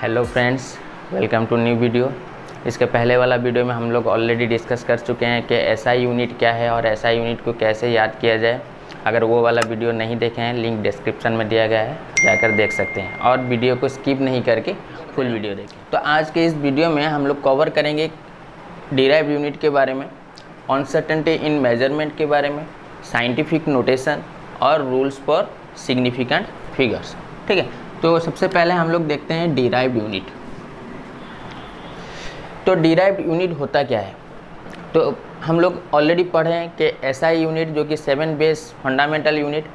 Hello friends, welcome to new video. इसके पहले वाला वीडियो में हम लोग ऑलरेडी डिस्कस कर चुके हैं कि एसआई यूनिट क्या है और एसआई यूनिट को कैसे याद किया जाए। अगर वो वाला वीडियो नहीं देखे हैं, लिंक डिस्क्रिप्शन में दिया गया है, जाकर देख सकते हैं और वीडियो को स्किप नहीं करके फुल वीडियो देखें। तो आज के इस वीडियो में हम लोग कवर करेंगे डिराइव्ड यूनिट के बारे में, अनसर्टेनिटी इन मेजरमेंट के बारे में, साइंटिफिक नोटेशन और रूल्स फॉर सिग्निफिकेंट फिगर्स। ठीक है, तो सबसे पहले हम लोग देखते हैं डिराइव्ड यूनिट। तो डिराइव्ड यूनिट होता क्या है? तो हम लोग ऑलरेडी पढ़े हैं कि एसआई यूनिट जो कि 7 बेस फंडामेंटल यूनिट,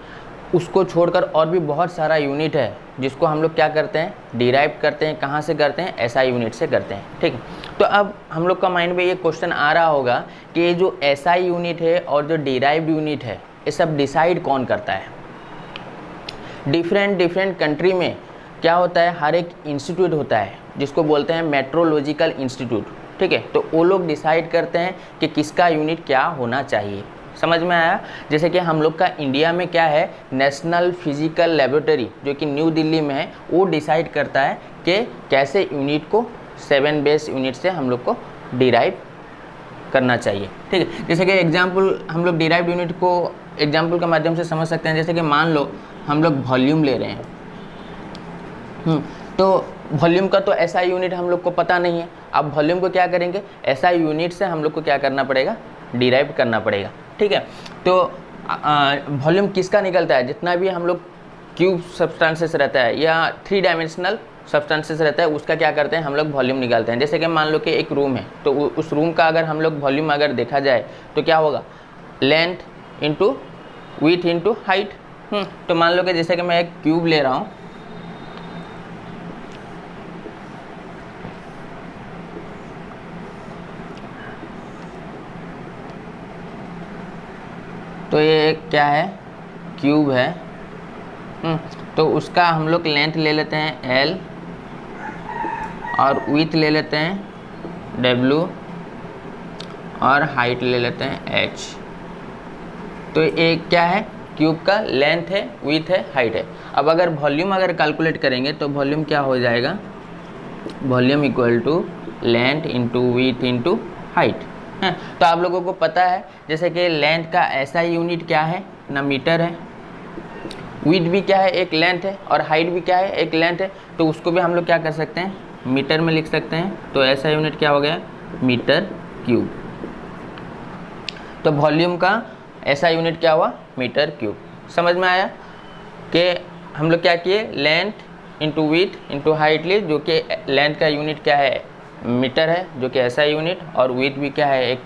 उसको छोड़कर और भी बहुत सारा यूनिट है जिसको हम लोग क्या करते हैं, डिराइव करते हैं। कहाँ से करते हैं? एसआई यूनिट से करते हैं। ठीक है, तो अब हम लोग का माइंड में ये क्वेश्चन आ रहा होगा कि ये जो एसआई यूनिट है और जो डिराइव्ड यूनिट है, ये सब डिसाइड कौन करता है? डिफरेंट कंट्री में क्या होता है, हर एक इंस्टीट्यूट होता है जिसको बोलते हैं मेट्रोलॉजिकल इंस्टीट्यूट। ठीक है, तो वो लोग डिसाइड करते हैं कि किसका यूनिट क्या होना चाहिए। समझ में आया? जैसे कि हम लोग का इंडिया में क्या है, नेशनल फिजिकल लेबोरेटरी जो कि न्यू दिल्ली में है, वो डिसाइड करता है कि कैसे यूनिट को 7 बेस यूनिट से हम लोग को डिराइव करना चाहिए। ठीक है, जैसे कि एग्जाम्पल हम लोग डिराइव्ड यूनिट को एग्जाम्पल के माध्यम से समझ सकते हैं। जैसे कि मान लो हम लोग वॉल्यूम ले रहे हैं, तो वॉल्यूम का तो एसआई यूनिट हम लोग को पता नहीं है। अब वॉल्यूम को क्या करेंगे, एसआई यूनिट से हम लोग को क्या करना पड़ेगा, डिराइव करना पड़ेगा। ठीक है, तो वॉल्यूम किसका निकलता है? जितना भी हम लोग क्यूब सब्सटेंसेस रहता है या 3 डायमेंशनल सब्सटेंसेस रहता है, उसका क्या करते हैं, हम लोग वॉल्यूम निकालते हैं। जैसे कि मान लो कि एक रूम है, तो उस रूम का अगर हम लोग वॉल्यूम अगर देखा जाए तो क्या होगा, length into width into height. तो मान लो कि जैसे कि मैं एक क्यूब ले रहा हूँ, तो ये क्या है, क्यूब है। तो उसका हम लोग लेंथ ले लेते हैं L और विड्थ ले लेते हैं W और हाइट ले लेते हैं H। तो ये क्या है, क्यूब का लेंथ है, विड्थ है, हाइट है। अब अगर वॉल्यूम अगर कैलकुलेट करेंगे तो वॉल्यूम क्या हो जाएगा, volume equal to length into width into height है। तो आप लोगों को पता है जैसे कि लेंथ का एसआई यूनिट क्या है ना, मीटर है। विड्थ भी क्या है, एक लेंथ है, और हाइट भी क्या है, एक लेंथ है। तो उसको भी हम लोग क्या कर सकते हैं, मीटर में लिख सकते हैं। तो एसआई यूनिट क्या हो गया, मीटर क्यूब। तो वॉल्यूम का एसआई यूनिट क्या हुआ, मीटर क्यूब। समझ में आया कि हम लोग क्या किए, length into width into height लिए, जो कि लेंथ का यूनिट क्या है, मीटर है, जो कि एसआई यूनिट, और विड्थ भी क्या है, एक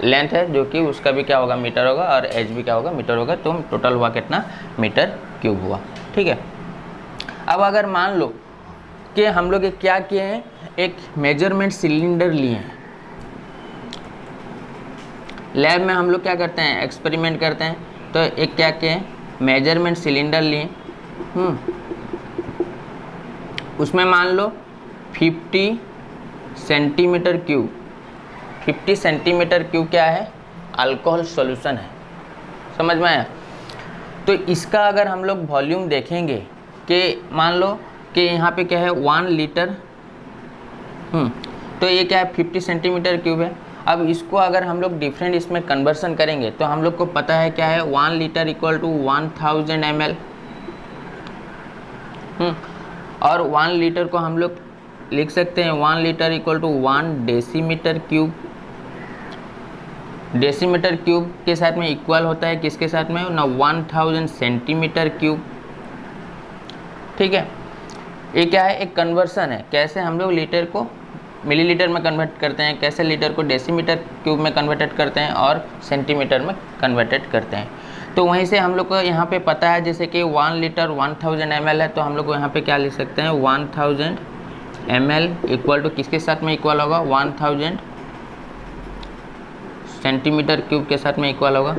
लेंथ है, जो कि उसका भी क्या होगा, मीटर होगा, और एच भी क्या होगा, मीटर होगा। तो टोटल हुआ कितना, मीटर क्यूब हुआ। ठीक है, अब अगर मान लो कि हम लोग क्या किए हैं, एक मेजरमेंट सिलेंडर लिए हैं। लैब में हम लोग क्या करते हैं, एक्सपेरिमेंट करते हैं। तो एक क्या किए, मेजरमेंट सिलेंडर लिए, उसमें मान लो 50 सेंटीमीटर क्यूब, 50 सेंटीमीटर क्यूब क्या है, अल्कोहल सॉल्यूशन है। समझ में आया? तो इसका अगर हम लोग वॉल्यूम देखेंगे कि मान लो कि यहाँ पे क्या है, 1 लीटर, तो ये क्या है, 50 सेंटीमीटर क्यूब है। अब इसको अगर हम लोग डिफरेंट इसमें कन्वर्सन करेंगे तो हम लोग को पता है क्या है, 1 लीटर इक्वल टू 1000 ml। और 1 लीटर को हम लोग लिख सकते हैं, 1 litre equal to 1 decimetre cube. Decimetre cube के साथ में इक्वल होता है किसके साथ में ना, 1000 सेंटीमीटर क्यूब। ठीक है, ये क्या है, एक कन्वर्सन है। कैसे हम लोग लीटर को मिलीलीटर में कन्वर्ट करते हैं, कैसे लीटर को डेसीमीटर क्यूब में कन्वर्टेड करते हैं और सेंटीमीटर में कन्वर्टेड करते हैं। तो वहीं से हम लोग को यहाँ पे पता है जैसे कि 1 लीटर 1000 ml है, तो हम लोग को यहाँ पे क्या लिख सकते हैं, 1000 ml इक्वल टू किसके साथ में इक्वल होगा, 1000 सेंटीमीटर क्यूब के साथ में इक्वल होगा।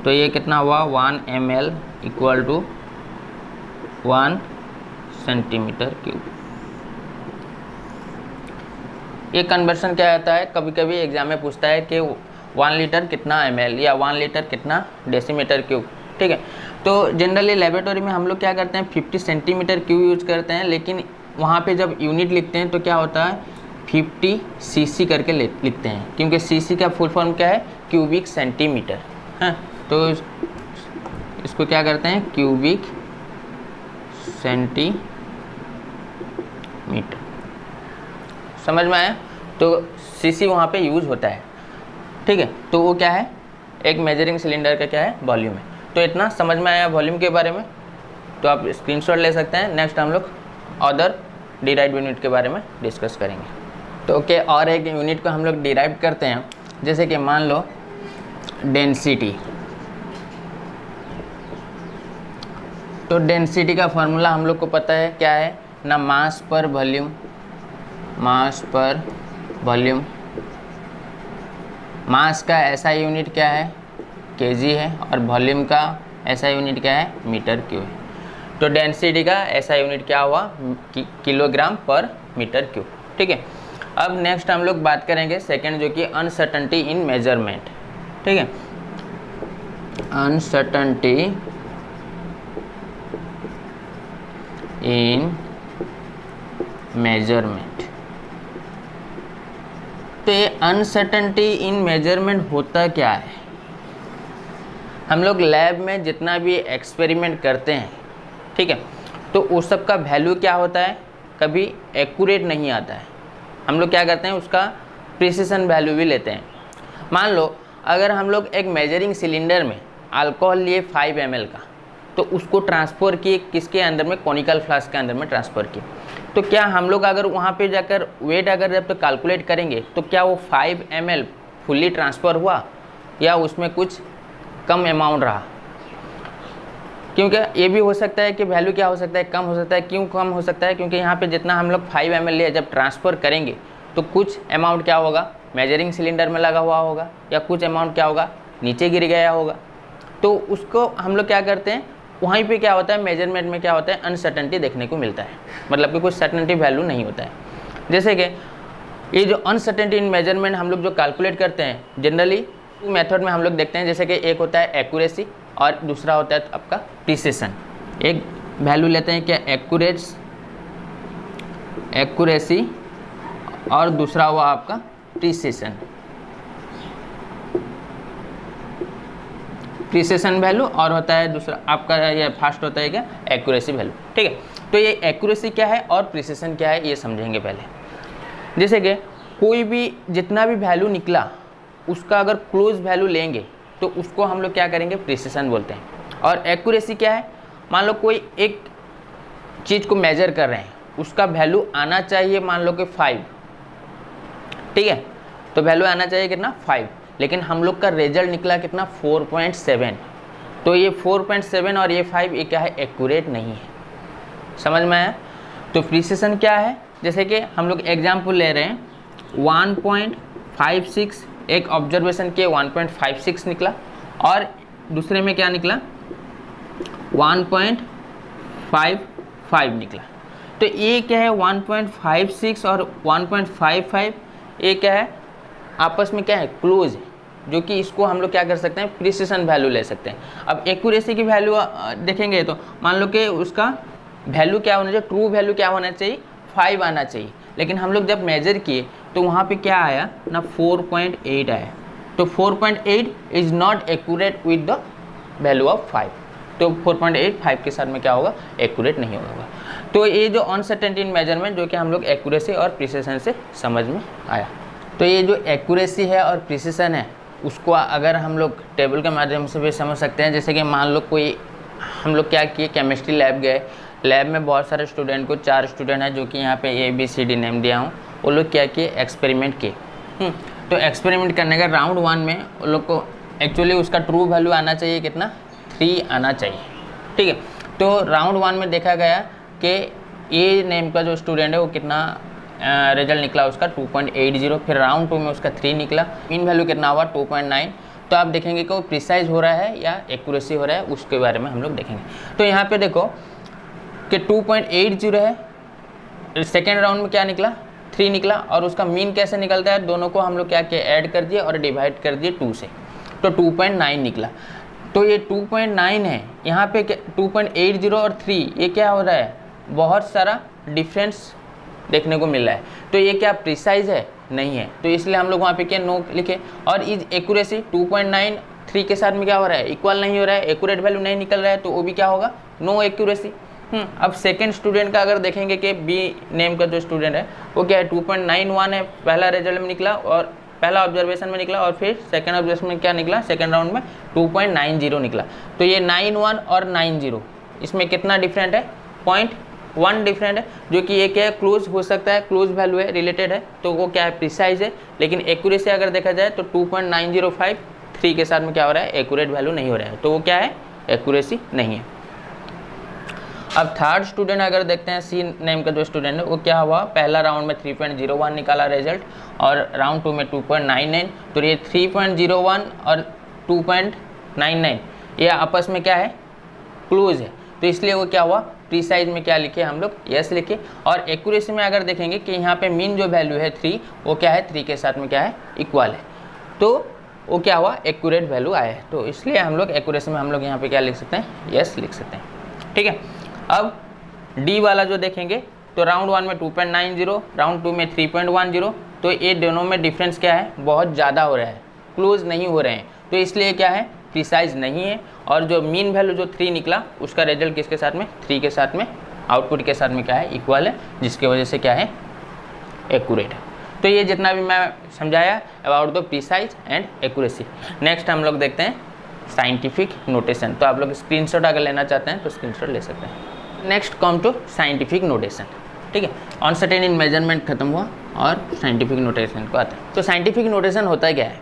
तो ये कितना हुआ, 1 ml equal to 1 centimetre cube. ये कन्वर्सन क्या आता है, कभी कभी एग्जाम में पूछता है कि 1 लीटर कितना ml या 1 लीटर कितना डेसीमीटर क्यूब। ठीक है, तो जनरली लेबोरेटरी में हम लोग क्या करते हैं 50 सेंटीमीटर क्यूब यूज करते हैं, लेकिन वहाँ पे जब यूनिट लिखते हैं तो क्या होता है 50 सीसी करके लिखते हैं, क्योंकि सीसी का फुल फॉर्म क्या है क्यूबिक सेंटीमीटर है। तो इसको क्या करते हैं क्यूबिक सेंटीमीटर, समझ में आया। तो सीसी वहाँ पे यूज होता है, ठीक है। तो वो क्या है एक मेजरिंग सिलेंडर का क्या है वॉल्यूम है। तो इतना समझ में आया वॉल्यूम के बारे में, तो आप स्क्रीनशॉट ले सकते हैं। नेक्स्ट हम लोग अदर डिराइव्ड यूनिट के बारे में डिस्कस करेंगे। तो ओके, और एक यूनिट को हम लोग डिराइव करते हैं, जैसे कि मान लो डेंसिटी। तो डेंसिटी का फॉर्मूला हम लोग को पता है क्या है ना, मास पर वॉल्यूम, मास पर वॉल्यूम। मास का ऐसा यूनिट क्या है केजी है, और वॉल्यूम का ऐसा यूनिट क्या है मीटर क्यूब है। तो डेंसिटी का ऐसा यूनिट क्या हुआ किलोग्राम पर मीटर क्यूब, ठीक है। अब नेक्स्ट हम लोग बात करेंगे सेकंड, जो कि अनसर्टेनिटी इन मेजरमेंट, ठीक है। अनसर्टेनिटी इन मेजरमेंट। तो ये अनसर्टेनिटी इन मेजरमेंट होता क्या है, हम लोग लैब में जितना भी एक्सपेरिमेंट करते हैं, ठीक है, तो उस सब का वैल्यू क्या होता है कभी एक्यूरेट नहीं आता है। हम लोग क्या करते हैं उसका प्रिसिशन वैल्यू भी लेते हैं। मान लो अगर हम लोग एक मेजरिंग सिलेंडर में अल्कोहल लिए 5 ml का, तो उसको ट्रांसफ़र किए किसके अंदर में कॉनिकल फ्लास्क के अंदर में ट्रांसफ़र किए, तो क्या हम लोग अगर वहाँ पे जाकर वेट अगर जब तक कैलकुलेट करेंगे तो क्या वो 5 ml फुल्ली ट्रांसफ़र हुआ या उसमें कुछ कम अमाउंट रहा। क्योंकि ये भी हो सकता है कि वैल्यू क्या हो सकता है कम हो सकता है। क्यों कम हो सकता है, क्योंकि यहाँ पे जितना हम लोग 5 ml लिए जब ट्रांसफ़र करेंगे तो कुछ अमाउंट क्या होगा मेजरिंग सिलेंडर में लगा हुआ होगा, या कुछ अमाउंट क्या होगा नीचे गिर गया होगा। तो उसको हम लोग क्या करते हैं वहीं पे क्या होता है मेजरमेंट में क्या होता है अनसर्टेनिटी देखने को मिलता है, मतलब कि कुछ सर्टेनिटी वैल्यू नहीं होता है। जैसे कि ये जो अनसर्टेनिटी इन मेजरमेंट हम लोग जो कैलकुलेट करते हैं जनरली मेथड में हम लोग देखते हैं, जैसे कि एक होता है एक्यूरेसी और दूसरा होता है आपका प्रिसिशन। एक वैल्यू लेते हैं क्या एक्यूरेसी और दूसरा हुआ आपका प्रिसिशन। प्रिसिशन वैल्यू और होता है दूसरा आपका ये फर्स्ट होता है क्या एक्यूरेसी वैल्यू, ठीक है। तो ये एक्यूरेसी क्या है और प्रिसिशन क्या है ये समझेंगे पहले। जैसे कि कोई भी जितना भी वैल्यू निकला उसका अगर क्लोज वैल्यू लेंगे तो उसको हम लोग क्या करेंगे प्रिसिशन बोलते हैं। और एक्यूरेसी क्या है, मान लो कोई एक चीज़ को मेजर कर रहे हैं उसका वैल्यू आना चाहिए मान लो कि 5, ठीक है, तो वैल्यू आना चाहिए कितना 5, लेकिन हम लोग का रिजल्ट निकला कितना 4.7। तो ये 4.7 और ये 5 ये क्या है एक्यूरेट नहीं है, समझ में आया। तो प्रिसिशन क्या है, जैसे कि हम लोग एग्जाम्पल ले रहे हैं 1.56, एक ऑब्जर्वेशन के 1.56 निकला और दूसरे में क्या निकला 1.55 निकला। तो ये क्या है 1.56 और 1.55 ये क्या है आपस में क्या है क्लोज है, जो कि इसको हम लोग क्या कर सकते हैं प्रिसिशन वैल्यू ले सकते हैं। अब एक्यूरेसी की वैल्यू देखेंगे तो मान लो कि उसका वैल्यू क्या होना चाहिए, ट्रू वैल्यू क्या होना चाहिए 5 आना चाहिए, लेकिन हम लोग जब मेजर किए तो वहाँ पे क्या आया ना 4.8 आया। तो 4.8 is not accurate with the value of 5। तो 4.8 5 के साथ में क्या होगा एक्यूरेट नहीं होगा। तो ये जो अनसर्टेनिटी इन मेजरमेंट जो कि हम लोग एक्यूरेसी और प्रिसिशन से समझ में आया। तो ये जो एक्यूरेसी है और प्रिसिशन है उसको अगर हम लोग टेबल के माध्यम से भी समझ सकते हैं। जैसे कि मान लो कोई हम लोग क्या किए केमिस्ट्री लैब गए, लैब में बहुत सारे स्टूडेंट को 4 स्टूडेंट हैं जो कि यहाँ पे ABCD नेम दिया हूँ, वो लोग क्या किए एक्सपेरिमेंट किए। तो एक्सपेरिमेंट करने का राउंड 1 में वो लोग को एक्चुअली उसका ट्रू वैल्यू आना चाहिए कितना 3 आना चाहिए, ठीक है। तो राउंड 1 में देखा गया कि A नेम का जो स्टूडेंट है वो कितना रिजल्ट निकला उसका 2.80, फिर राउंड 2 में उसका 3 निकला, मीन वैल्यू कितना हुआ 2.9। तो आप देखेंगे कि वो प्रिसाइज हो रहा है या एक्यूरेसी हो रहा है उसके बारे में हम लोग देखेंगे। तो यहाँ पे देखो कि 2.80 है, सेकेंड राउंड में क्या निकला 3 निकला, और उसका मीन कैसे निकलता है दोनों को हम लोग क्या किया ऐड कर दिए और डिवाइड कर दिए 2 से, तो 2.9 निकला। तो ये 2.9 है, यहाँ पे 2.80 और 3 ये क्या हो रहा है बहुत सारा डिफरेंस देखने को मिल रहा है। तो ये क्या प्रिसाइज है? नहीं है। तो इसलिए हम लोग वहाँ पे क्या नो लिखे। और इज एक्यूरेसी 2.93 के साथ में क्या हो रहा है? इक्वल नहीं हो रहा है, एक्यूरेट वैल्यू नहीं निकल रहा है, तो वो भी क्या होगा? No accuracy. अब सेकंड स्टूडेंट का अगर देखेंगे कि बी नेम का जो स्टूडेंट है वो क्या है 2.91 है, पहला रिजल्ट में निकला और पहला ऑब्जर्वेशन में निकला, और फिर सेकंड ऑब्जर्वेशन में क्या निकला? सेकंड राउंड में 2.90 निकला। तो ये 91 और 90 इसमें कितना डिफरेंट है? 0.1 डिफरेंट है, जो कि ये क्या है? क्लोज हो सकता है, क्लोज वैल्यू है, रिलेटेड है, तो वो क्या है? प्रिसाइज है। लेकिन एक्यूरेसी अगर देखा जाए तो 2.9053 के साथ में क्या हो रहा है? एक्यूरेट वैल्यू नहीं हो रहा है, तो वो क्या है? एक्यूरेसी नहीं है। अब थर्ड स्टूडेंट अगर देखते हैं, सी नेम का जो स्टूडेंट है वो क्या हुआ? पहला राउंड में 3.01 निकाला रिजल्ट और राउंड 2 में 2.99। तो ये 3.01 और 2.99 ये आपस में क्या है? क्लोज है। तो इसलिए वो क्या हुआ? प्रीसाइज में क्या लिखे हम लोग? यस लिखे। और एक्यूरेसी में अगर देखेंगे कि यहाँ पे मीन जो वैल्यू है 3 वो क्या है? 3 के साथ में क्या है? इक्वल है। तो वो क्या हुआ? एक्यूरेट वैल्यू आया है। तो इसलिए हम लोग एक्यूरेसी में हम लोग यहाँ पे क्या लिख सकते हैं? यस लिख सकते हैं। ठीक है। अब डी वाला जो देखेंगे तो राउंड 1 में 2.90, राउंड 2 में 3.10, तो ये दोनों में डिफरेंस क्या है? बहुत ज़्यादा हो रहा है, क्लोज नहीं हो रहे हैं। तो इसलिए क्या है? प्रिसाइज नहीं है। और जो मीन वैल्यू जो 3 निकला उसका रिजल्ट किसके साथ में? 3 के साथ में, आउटपुट के साथ में क्या है? इक्वल है, जिसकी वजह से क्या है? एक्यूरेट है। तो ये जितना भी मैं समझाया about the precise and accuracy. Next हम लोग देखते हैं साइंटिफिक नोटेशन। तो आप लोग स्क्रीनशॉट अगर लेना चाहते हैं तो स्क्रीनशॉट ले सकते हैं। Next come to scientific notation. ठीक है, अनसर्टेन इन मेजरमेंट खत्म हुआ और साइंटिफिक नोटेशन को आता है। तो साइंटिफिक नोटेशन होता क्या है?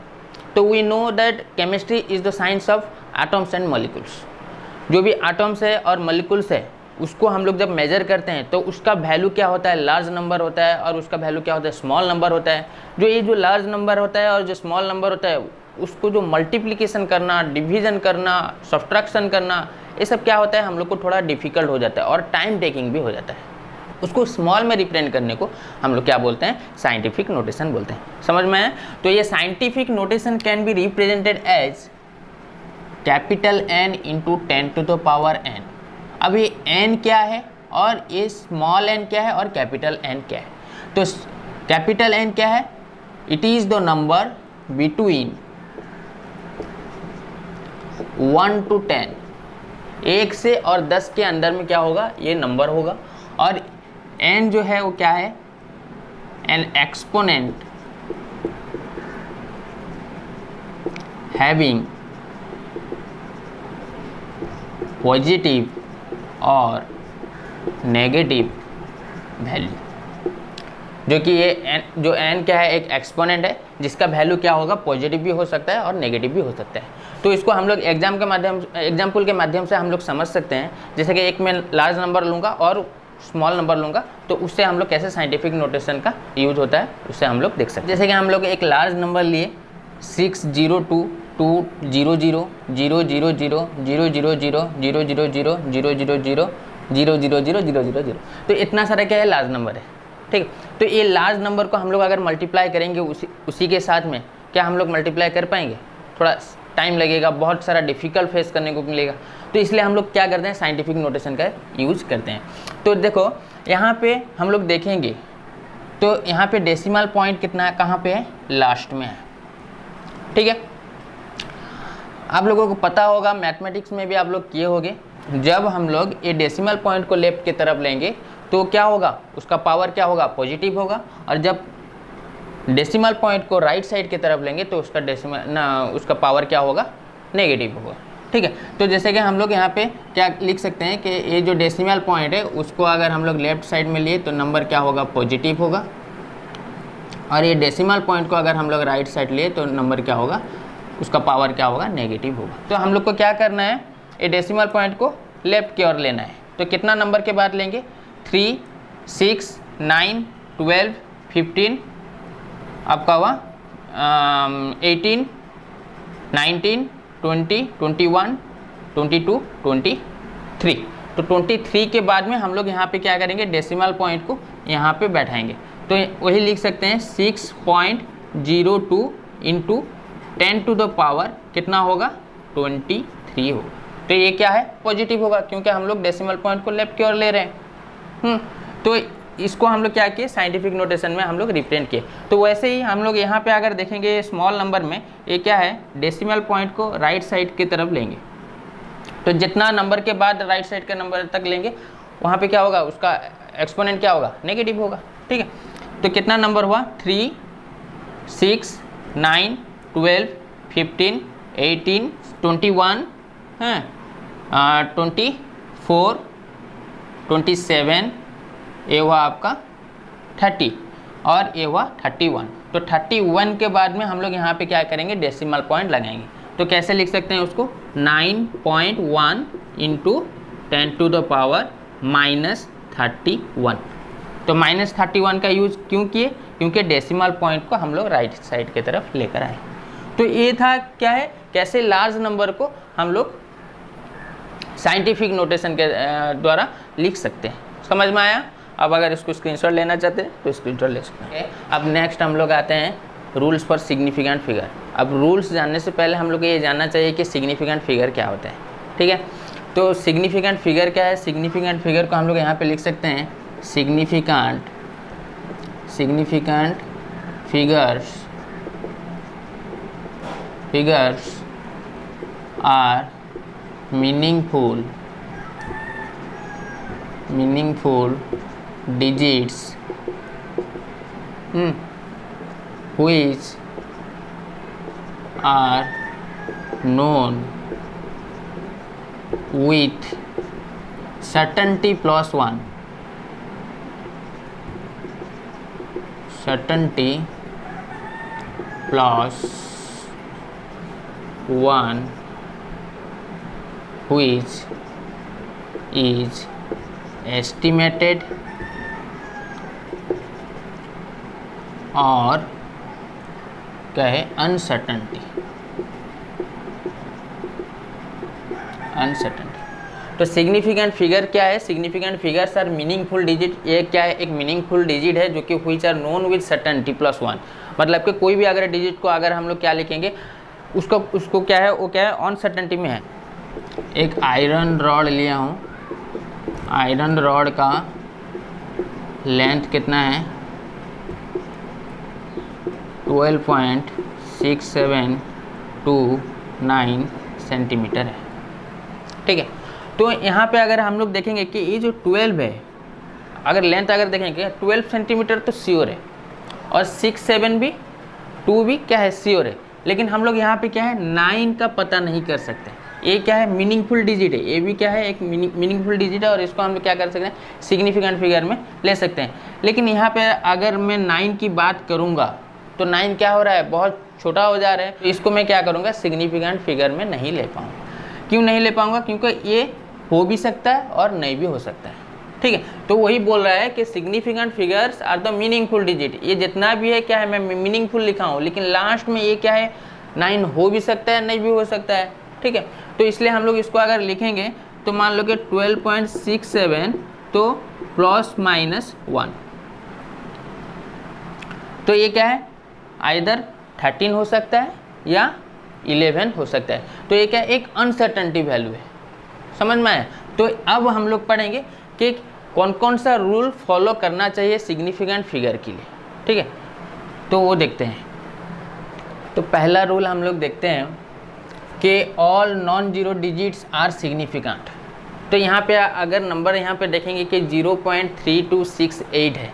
तो we know that chemistry is the science of atoms and molecules. जो भी एटम्स है और मॉलिक्यूल्स है उसको हम लोग जब मेजर करते हैं तो उसका वैल्यू क्या होता है? लार्ज नंबर होता है, और उसका वैल्यू क्या होता है? स्मॉल नंबर होता है। जो ये जो लार्ज नंबर होता है और जो स्मॉल नंबर होता है उसको जो मल्टीप्लिकेशन करना, डिवीजन करना, सब्ट्रैक्शन करना, ये सब क्या होता है? हम लोग को थोड़ा डिफिकल्ट हो जाता है और टाइम टेकिंग भी हो जाता है। उसको स्मॉल में रिप्रेजेंट करने को हम लोग क्या बोलते हैं? साइंटिफिक नोटेशन बोलते हैं। समझ में आया? तो ये scientific notation can be represented as capital N into 10⁻n। अब ये n क्या है और ये स्मॉल n क्या है और कैपिटल N क्या है? तो कैपिटल N क्या है? It is the number between 1 to 10, 1 से और 10 के अंदर में क्या होगा? ये नंबर होगा। और n जो है वो क्या है? एन एक्सपोनेंट हैविंग पॉजिटिव और नेगेटिव वैल्यू, जो कि ये जो n क्या है? एक एक्सपोनेंट है जिसका वैल्यू क्या होगा? पॉजिटिव भी हो सकता है और नेगेटिव भी हो सकता है। तो इसको हम लोग एग्जाम्पल के माध्यम से हम लोग समझ सकते हैं। जैसे कि एक मैं लार्ज नंबर लूँगा और स्मॉल नंबर लूँगा, तो उससे हम लोग कैसे साइंटिफिक नोटेशन का यूज होता है उससे हम लोग देख सकते हैं। जैसे कि हम लोग एक लार्ज नंबर लिए 60220000000000000000000, तो इतना सारा क्या है? लार्ज नंबर है। ठीक है, तो ये लार्ज नंबर को हम लोग अगर मल्टीप्लाई करेंगे उसी के साथ में, क्या हम लोग मल्टीप्लाई कर पाएंगे? थोड़ा टाइम लगेगा, बहुत सारा डिफ़िकल्ट फेस करने को मिलेगा। तो इसलिए हम लोग क्या करते हैं? साइंटिफिक नोटेशन का यूज करते हैं। तो देखो यहाँ पे हम लोग देखेंगे तो यहाँ पे डेसिमल पॉइंट कितना है? कहाँ पे है? लास्ट में है। ठीक है, आप लोगों को पता होगा, मैथमेटिक्स में भी आप लोग किए होंगे, जब हम लोग ये डेसिमल पॉइंट को लेफ्ट की तरफ लेंगे तो क्या होगा? उसका पावर क्या होगा? पॉजिटिव होगा। और जब डेसिमल पॉइंट को राइट साइड की तरफ लेंगे तो उसका पावर क्या होगा? नेगेटिव होगा। ठीक है, तो जैसे कि हम लोग यहाँ पे क्या लिख सकते हैं कि ये जो डेसिमल पॉइंट है उसको अगर हम लोग लेफ्ट साइड में लिए तो नंबर क्या होगा? पॉजिटिव होगा। और ये डेसिमल पॉइंट को अगर हम लोग राइट साइड लिए तो नंबर क्या होगा? उसका पावर क्या होगा? नेगेटिव होगा। तो हम लोग को क्या करना है? ये डेसिमल पॉइंट को लेफ्ट की ओर लेना है। तो कितना नंबर के बाद लेंगे? 3, 6, 9, 12, 15, आपका हुआ 18, 19, 20, 21, 22, 23। तो 23 के बाद में हम लोग यहाँ पे क्या करेंगे? डेसिमल पॉइंट को यहाँ पे बैठाएंगे। तो वही लिख सकते हैं 6.02 इंटू 10⁻, कितना होगा? 23 होगा। तो ये क्या है? पॉजिटिव होगा, क्योंकि हम लोग डेसिमल पॉइंट को लेफ्ट की ओर ले रहे हैं। तो इसको हम लोग क्या किए, साइंटिफिक नोटेशन में हम लोग रिप्रेजेंट किए। तो वैसे ही हम लोग यहाँ पे अगर देखेंगे स्मॉल नंबर में, ये क्या है, डेसिमल पॉइंट को राइट साइड की तरफ लेंगे। तो जितना नंबर के बाद राइट साइड के नंबर तक लेंगे वहाँ पे क्या होगा, उसका एक्सपोनेंट क्या होगा, नेगेटिव होगा। ठीक है, तो कितना नंबर हुआ, 3, 6, 9, 12, 15, 18, 21, 24, 27, ये हुआ आपका 30 और ये हुआ 31। तो 31 के बाद में हम लोग यहाँ पे क्या करेंगे, डेसिमल पॉइंट लगाएंगे। तो कैसे लिख सकते हैं उसको, 9.1 इंटू 10⁻⁻31। तो -31 का यूज क्यों किए, क्योंकि डेसिमल पॉइंट को हम लोग राइट साइड की तरफ लेकर आए। तो ये था क्या है, कैसे लार्ज नंबर को हम लोग साइंटिफिक नोटेशन के द्वारा लिख सकते हैं। समझ में आया? अब अगर इसको स्क्रीनशॉट लेना चाहते हैं तो स्क्रीनशॉट ले सकते हैं। अब नेक्स्ट हम लोग आते हैं रूल्स फॉर सिग्निफिकेंट फिगर। अब रूल्स जानने से पहले हम लोग को ये जानना चाहिए कि सिग्निफिकेंट फिगर क्या होता है। ठीक है, तो सिग्निफिकेंट फिगर क्या है, सिग्निफिकेंट फिगर को हम लोग यहाँ पे लिख सकते हैं, significant figures are meaningful digits which are known with certainty plus 1 which is estimated और क्या है, अनसर्टेनिटी। तो सिग्निफिकेंट फिगर क्या है, significant figures are meaningful digit. ये क्या है, एक मीनिंगफुल डिजिट है जो कि which are known with certainty plus 1। मतलब कि कोई भी अगर डिजिट को अगर हम लोग क्या लिखेंगे, उसको क्या है, वो क्या है, अनसर्टेनिटी में है। एक आयरन रॉड लिया हूँ, आयरन रॉड का लेंथ कितना है, 12.6729 सेंटीमीटर है। ठीक है, तो यहाँ पे अगर हम लोग देखेंगे कि ये जो 12 है, अगर लेंथ अगर देखेंगे 12 सेंटीमीटर तो श्योर है, और 6, 7 भी, 2 भी क्या है, श्योर है। लेकिन हम लोग यहाँ पे क्या है, 9 का पता नहीं कर सकते। ये क्या है, मीनिंगफुल डिजिट है, ये भी क्या है, एक मीनिंगफुल डिजिट है, और इसको हम लोग क्या कर सकते हैं, सिग्निफिकेंट फिगर में ले सकते हैं। लेकिन यहाँ पे अगर मैं 9 की बात करूँगा तो 9 क्या हो रहा है, बहुत छोटा हो जा रहा है। तो इसको मैं क्या करूँगा, सिग्निफिकेंट फिगर में नहीं ले पाऊँगा। क्यों नहीं ले पाऊँगा, क्योंकि ये हो भी सकता है और नहीं भी हो सकता है। ठीक है, तो वही बोल रहा है कि significant figures are the meaningful digit. ये जितना भी है क्या है, मैं मीनिंगफुल लिखा हूँ, लेकिन लास्ट में ये क्या है, 9 हो भी सकता है, नहीं भी हो सकता है। ठीक है, तो इसलिए हम लोग इसको अगर लिखेंगे तो मान लो कि 12.67 तो ±1। तो ये क्या है, आइदर 13 हो सकता है या 11 हो सकता है। तो ये क्या है, एक अनसर्टेनिटी वैल्यू है। समझ में आया? तो अब हम लोग पढ़ेंगे कि कौन कौन सा रूल फॉलो करना चाहिए सिग्निफिकेंट फिगर के लिए। ठीक है, तो वो देखते हैं। तो पहला रूल हम लोग देखते हैं कि all non zero digits are significant. तो यहाँ पे अगर नंबर यहाँ पे देखेंगे कि 0.3268 है।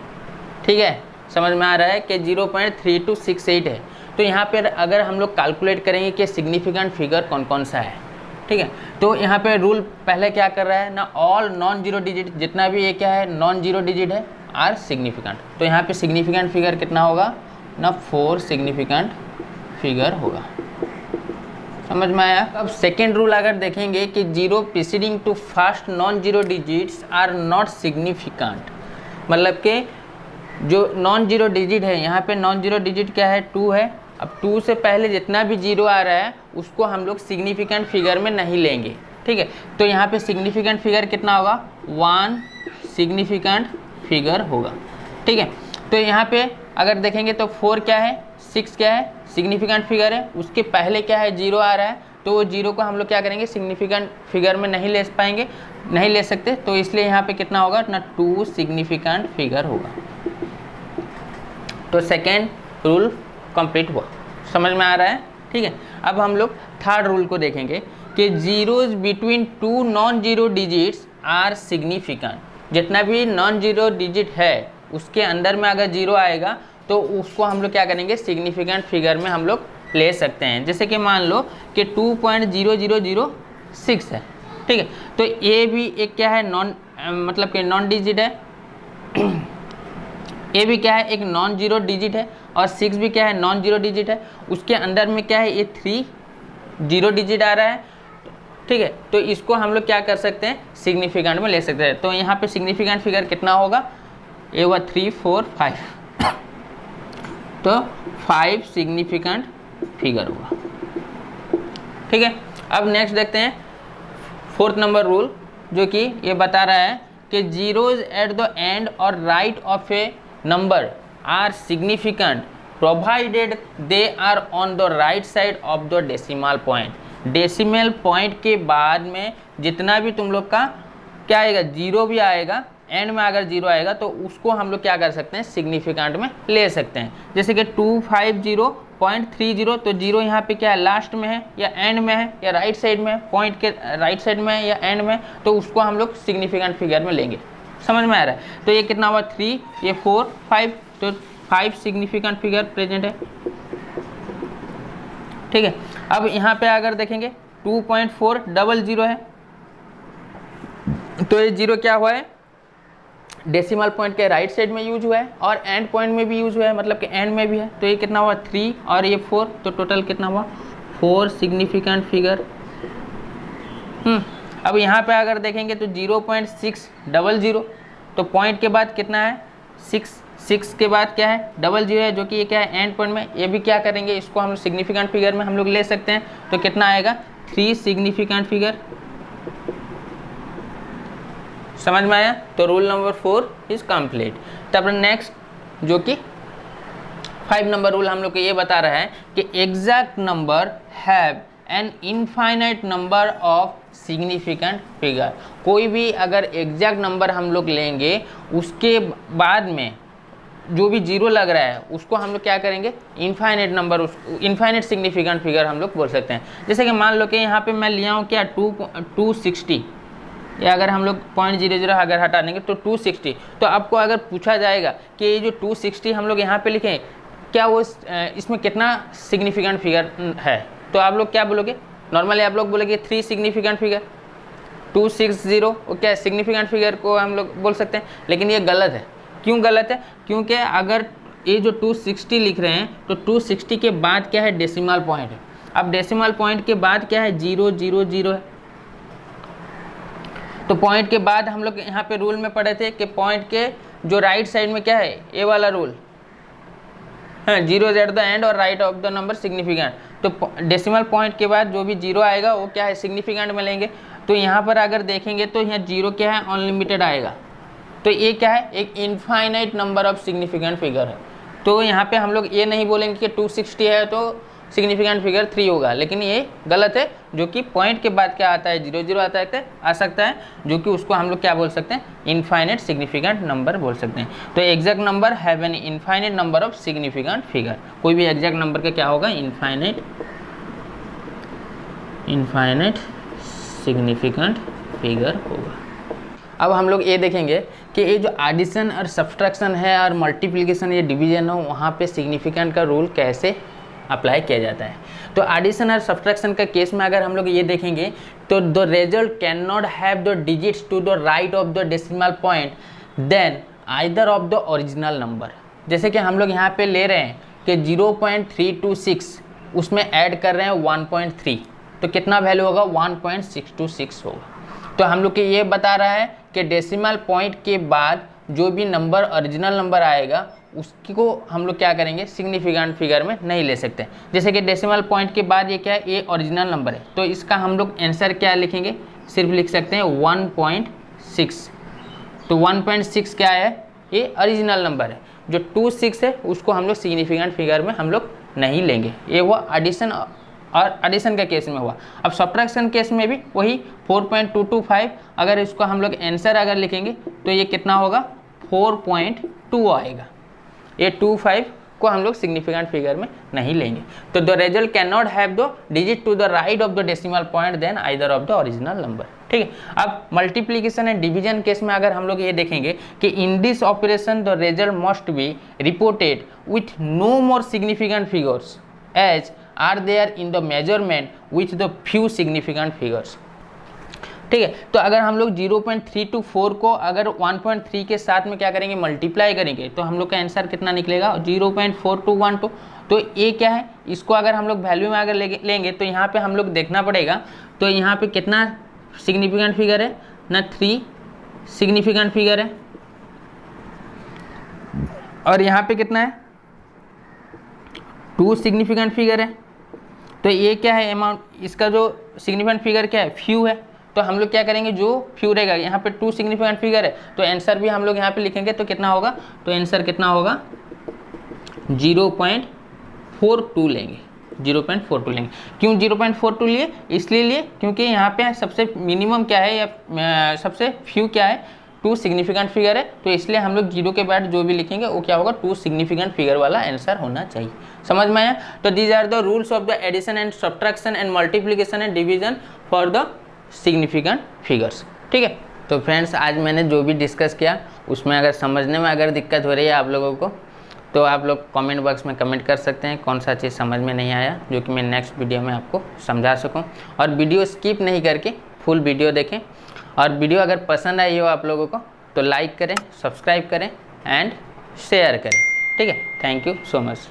ठीक है, समझ में आ रहा है कि 0.3268 है। तो यहाँ पर अगर हम लोग कैलकुलेट करेंगे कि सिग्निफिकेंट फिगर कौन कौन सा है। ठीक है, तो यहाँ पे रूल पहले क्या कर रहा है ना, ऑल नॉन जीरो डिजिट, जितना भी ये क्या है, नॉन जीरो डिजिट है, आर सिग्निफिकेंट। तो यहाँ पे सिग्निफिकेंट फिगर कितना होगा ना, 4 सिग्निफिकेंट फिगर होगा। समझ में आया? अब सेकेंड रूल अगर देखेंगे कि 0 preceding to first non zero digits are not significant. मतलब कि जो नॉन जीरो डिजिट है, यहाँ पे नॉन जीरो डिजिट क्या है, 2 है। अब 2 से पहले जितना भी जीरो आ रहा है उसको हम लोग सिग्निफिकेंट फिगर में नहीं लेंगे। ठीक है, तो यहाँ पे सिग्निफिकेंट फिगर कितना होगा, 1 सिग्निफिकेंट फिगर होगा। ठीक है, तो यहाँ पे अगर देखेंगे तो 4 क्या है, 6 क्या है, सिग्निफिकेंट फिगर है। उसके पहले क्या है, 0 आ रहा है, तो वो जीरो को हम लोग क्या करेंगे, सिग्निफिकेंट फिगर में नहीं ले पाएंगे, नहीं ले सकते, तो इसलिए यहाँ पे कितना होगा ना, 2 सिग्निफिकेंट फिगर होगा। तो सेकेंड रूल कंप्लीट हुआ, समझ में आ रहा है, ठीक है। अब हम लोग थर्ड रूल को देखेंगे कि zeros between 2 non zero digits are significant. जितना भी नॉन जीरो डिजिट है उसके अंदर में अगर जीरो आएगा तो उसको हम लोग क्या करेंगे, सिग्निफिकेंट फिगर में हम लोग ले सकते हैं। जैसे कि मान लो कि 2.0006 है, ठीक है, तो ये भी एक क्या है, नॉन मतलब कि नॉन डिजिट है, ये भी क्या है, एक नॉन जीरो डिजिट है, और 6 भी क्या है, नॉन जीरो डिजिट है। उसके अंदर में क्या है, ये 3 जीरो डिजिट आ रहा है, ठीक है, तो इसको हम लोग क्या कर सकते हैं, सिग्निफिकेंट में ले सकते हैं। तो यहाँ पे सिग्निफिकेंट फिगर कितना होगा, ये हुआ 3 4 5, तो 5 सिग्निफिकेंट फिगर होगा, ठीक है। अब नेक्स्ट देखते हैं फोर्थ नंबर रूल, जो कि ये बता रहा है कि zeros at the end or right of a number are significant provided they are on the right side of the decimal point. Decimal point के बाद में जितना भी तुम लोग का क्या आएगा, जीरो भी आएगा, एंड में अगर जीरो आएगा तो उसको हम लोग क्या कर सकते हैं, सिग्निफिकेंट में ले सकते हैं। जैसे कि 250.30, तो जीरो यहाँ पे क्या है, लास्ट में है या एंड में है या राइट साइड में है, पॉइंट के राइट साइड में है या एंड में, तो उसको हम लोग सिग्निफिकेंट फिगर में लेंगे, समझ में आ रहा है। तो ये कितना हुआ, 3, ये 4 5, तो 5 सिग्निफिकेंट फिगर प्रेजेंट है, ठीक है। अब यहाँ पे अगर देखेंगे 2.400 है, तो ये जीरो क्या हुआ है, डेसिमल पॉइंट के राइट साइड में यूज हुआ है और एंड पॉइंट में भी यूज हुआ है, मतलब कि एंड में भी है। तो ये कितना हुआ, 3 और ये 4, तो टोटल कितना हुआ, 4 सिग्निफिकेंट फिगर। अब यहाँ पे अगर देखेंगे तो 0.600, तो पॉइंट के बाद कितना है, 6 के बाद क्या है, 00 है, जो कि ये क्या है, एंड पॉइंट में। ये भी क्या करेंगे, इसको हम सिग्निफिकेंट फिगर में हम लोग ले सकते हैं। तो कितना आएगा, 3 सिग्निफिकेंट फिगर, समझ में आया। तो रूल नंबर 4 इज कंप्लीट। तब नेक्स्ट जो कि 5 नंबर रूल हम लोग को ये बता रहा है कि exact number have an infinite number of significant figure. कोई भी अगर एग्जैक्ट नंबर हम लोग लेंगे, उसके बाद में जो भी जीरो लग रहा है उसको हम लोग क्या करेंगे, इनफाइनाइट नंबर, उसको इनफाइनाइट सिग्निफिकेंट फिगर हम लोग बोल सकते हैं। जैसे कि मान लो कि यहाँ पे मैं लिया हूँ क्या, 260, या अगर हम लोग 0.00 अगर हटा देंगे तो 260। तो आपको अगर पूछा जाएगा कि ये जो 260 हम लोग यहाँ पे लिखें, क्या वो इसमें कितना सिग्निफिकेंट फिगर है, तो आप लोग क्या बोलोगे, नॉर्मली आप लोग बोलेंगे 3 सिग्निफिकेंट फिगर। 260 वो क्या सिग्निफिकेंट फिगर को हम लोग बोल सकते हैं, लेकिन ये गलत है। क्यों गलत है, क्योंकि अगर ये जो 260 लिख रहे हैं तो 260 के बाद क्या है, डेसिमल पॉइंट है। अब डेसिमल पॉइंट के बाद क्या है, 000 है। तो पॉइंट के बाद हम लोग यहाँ पे रूल में पढ़े थे कि पॉइंट के जो राइट साइड में क्या है, ये वाला रूल है, zero eight the end or right of the number significant. तो डेसिमल पॉइंट के बाद जो भी जीरो आएगा वो क्या है, सिग्निफिकेंट में लेंगे। तो यहाँ पर अगर देखेंगे तो यहाँ जीरो क्या है, अनलिमिटेड आएगा। तो ये क्या है, एक infinite number of significant figure है। तो यहाँ पे हम लोग ये नहीं बोलेंगे कि 260 है तो सिग्निफिकेंट फिगर 3 होगा, लेकिन ये गलत है। जो कि पॉइंट के बाद क्या आता है, 00 आ सकता है, जो कि उसको हम लोग क्या बोल सकते हैं, इनफाइनाइट सिग्निफिकेंट नंबर बोल सकते हैं। तो exact number have an infinite number of significant figure. कोई भी एग्जैक्ट नंबर का क्या होगा, इनफाइनाइट सिग्निफिकेंट फिगर होगा। अब हम लोग ये देखेंगे कि ये जो एडिशन और सब्सट्रैक्शन है और मल्टीप्लिकेशन या डिवीजन हो, वहाँ पे सिग्निफिकेंट का रूल कैसे अप्लाई किया जाता है। तो एडिशन और सब्सट्रैक्शन का केस में अगर हम लोग ये देखेंगे तो the result cannot have the digits to the right of the decimal point than either of the original number. जैसे कि हम लोग यहाँ पे ले रहे हैं कि 0.326, उसमें ऐड कर रहे हैं 1.3, तो कितना वैल्यू होगा, 1.626 होगा। तो हम लोग के ये बता रहा है कि डेसिमल पॉइंट के बाद जो भी नंबर ओरिजिनल नंबर आएगा उसको हम लोग क्या करेंगे, सिग्निफिकेंट फिगर में नहीं ले सकते। जैसे कि डेसिमल पॉइंट के बाद ये क्या है, ये ओरिजिनल नंबर है, तो इसका हम लोग आंसर क्या लिखेंगे, सिर्फ लिख सकते हैं 1.6। तो 1.6 क्या है, ये ओरिजिनल नंबर है। जो 26 है उसको हम लोग सिग्निफिकेंट फिगर में हम लोग नहीं लेंगे। ये हुआ एडिशन और एडिशन के केस में हुआ। अब सब्ट्रैक्शन केस में भी वही 4.225, अगर इसको हम लोग आंसर अगर लिखेंगे तो ये कितना होगा 4.2 आएगा। ये 25 को हम लोग सिग्निफिकेंट फिगर में नहीं लेंगे। तो the result cannot have the digit to the right of the decimal point than either of the original number. ठीक है, अब मल्टीप्लीकेशन एंड डिवीजन केस में अगर हम लोग ये देखेंगे कि in this operation the result must be reported with no more significant figures as are there in the measurement with the few significant figures. ठीक है, तो अगर हम लोग 0.324 को अगर 1.3 के साथ में क्या करेंगे मल्टीप्लाई करेंगे तो हम लोग का आंसर कितना निकलेगा 0.4212। तो ये क्या है, इसको अगर हम लोग वैल्यू में अगर लेंगे तो यहाँ पे हम लोग देखना पड़ेगा। तो यहाँ पे कितना सिग्निफिकेंट फिगर है ना, 3 सिग्निफिकेंट फिगर है, और यहाँ पे कितना है 2 सिग्निफिकेंट फिगर है। तो ये क्या है अमाउंट, इसका जो सिग्निफिकेंट फिगर क्या है फ्यू है। तो हम लोग क्या करेंगे जो फ्यू रहेगा, यहाँ पे 2 सिग्निफिकेंट फिगर है तो आंसर भी हम लोग यहाँ पे लिखेंगे तो कितना होगा, तो आंसर कितना होगा 0.42 लेंगे, 0.42 लेंगे। क्यों 0.42 लिए, इसलिए लिए क्योंकि यहाँ पे सबसे मिनिमम क्या है या सबसे फ्यू क्या है 2 सिग्निफिकेंट फिगर है। तो इसलिए हम लोग 0 के बाद जो भी लिखेंगे वो क्या होगा 2 सिग्निफिकेंट फिगर वाला आंसर होना चाहिए। समझ में आया। तो these are the rules of the addition and subtraction and multiplication and division for the significant figures. ठीक है, तो फ्रेंड्स आज मैंने जो भी डिस्कस किया उसमें अगर समझने में अगर दिक्कत हो रही है आप लोगों को तो आप लोग कमेंट बॉक्स में कमेंट कर सकते हैं कौन सा चीज़ समझ में नहीं आया, जो कि मैं नेक्स्ट वीडियो में आपको समझा सकूं। और वीडियो स्किप नहीं करके फुल वीडियो देखें, और वीडियो अगर पसंद आई हो आप लोगों को तो लाइक करें, सब्सक्राइब करें एंड शेयर करें। ठीक है, थैंक यू सो मच।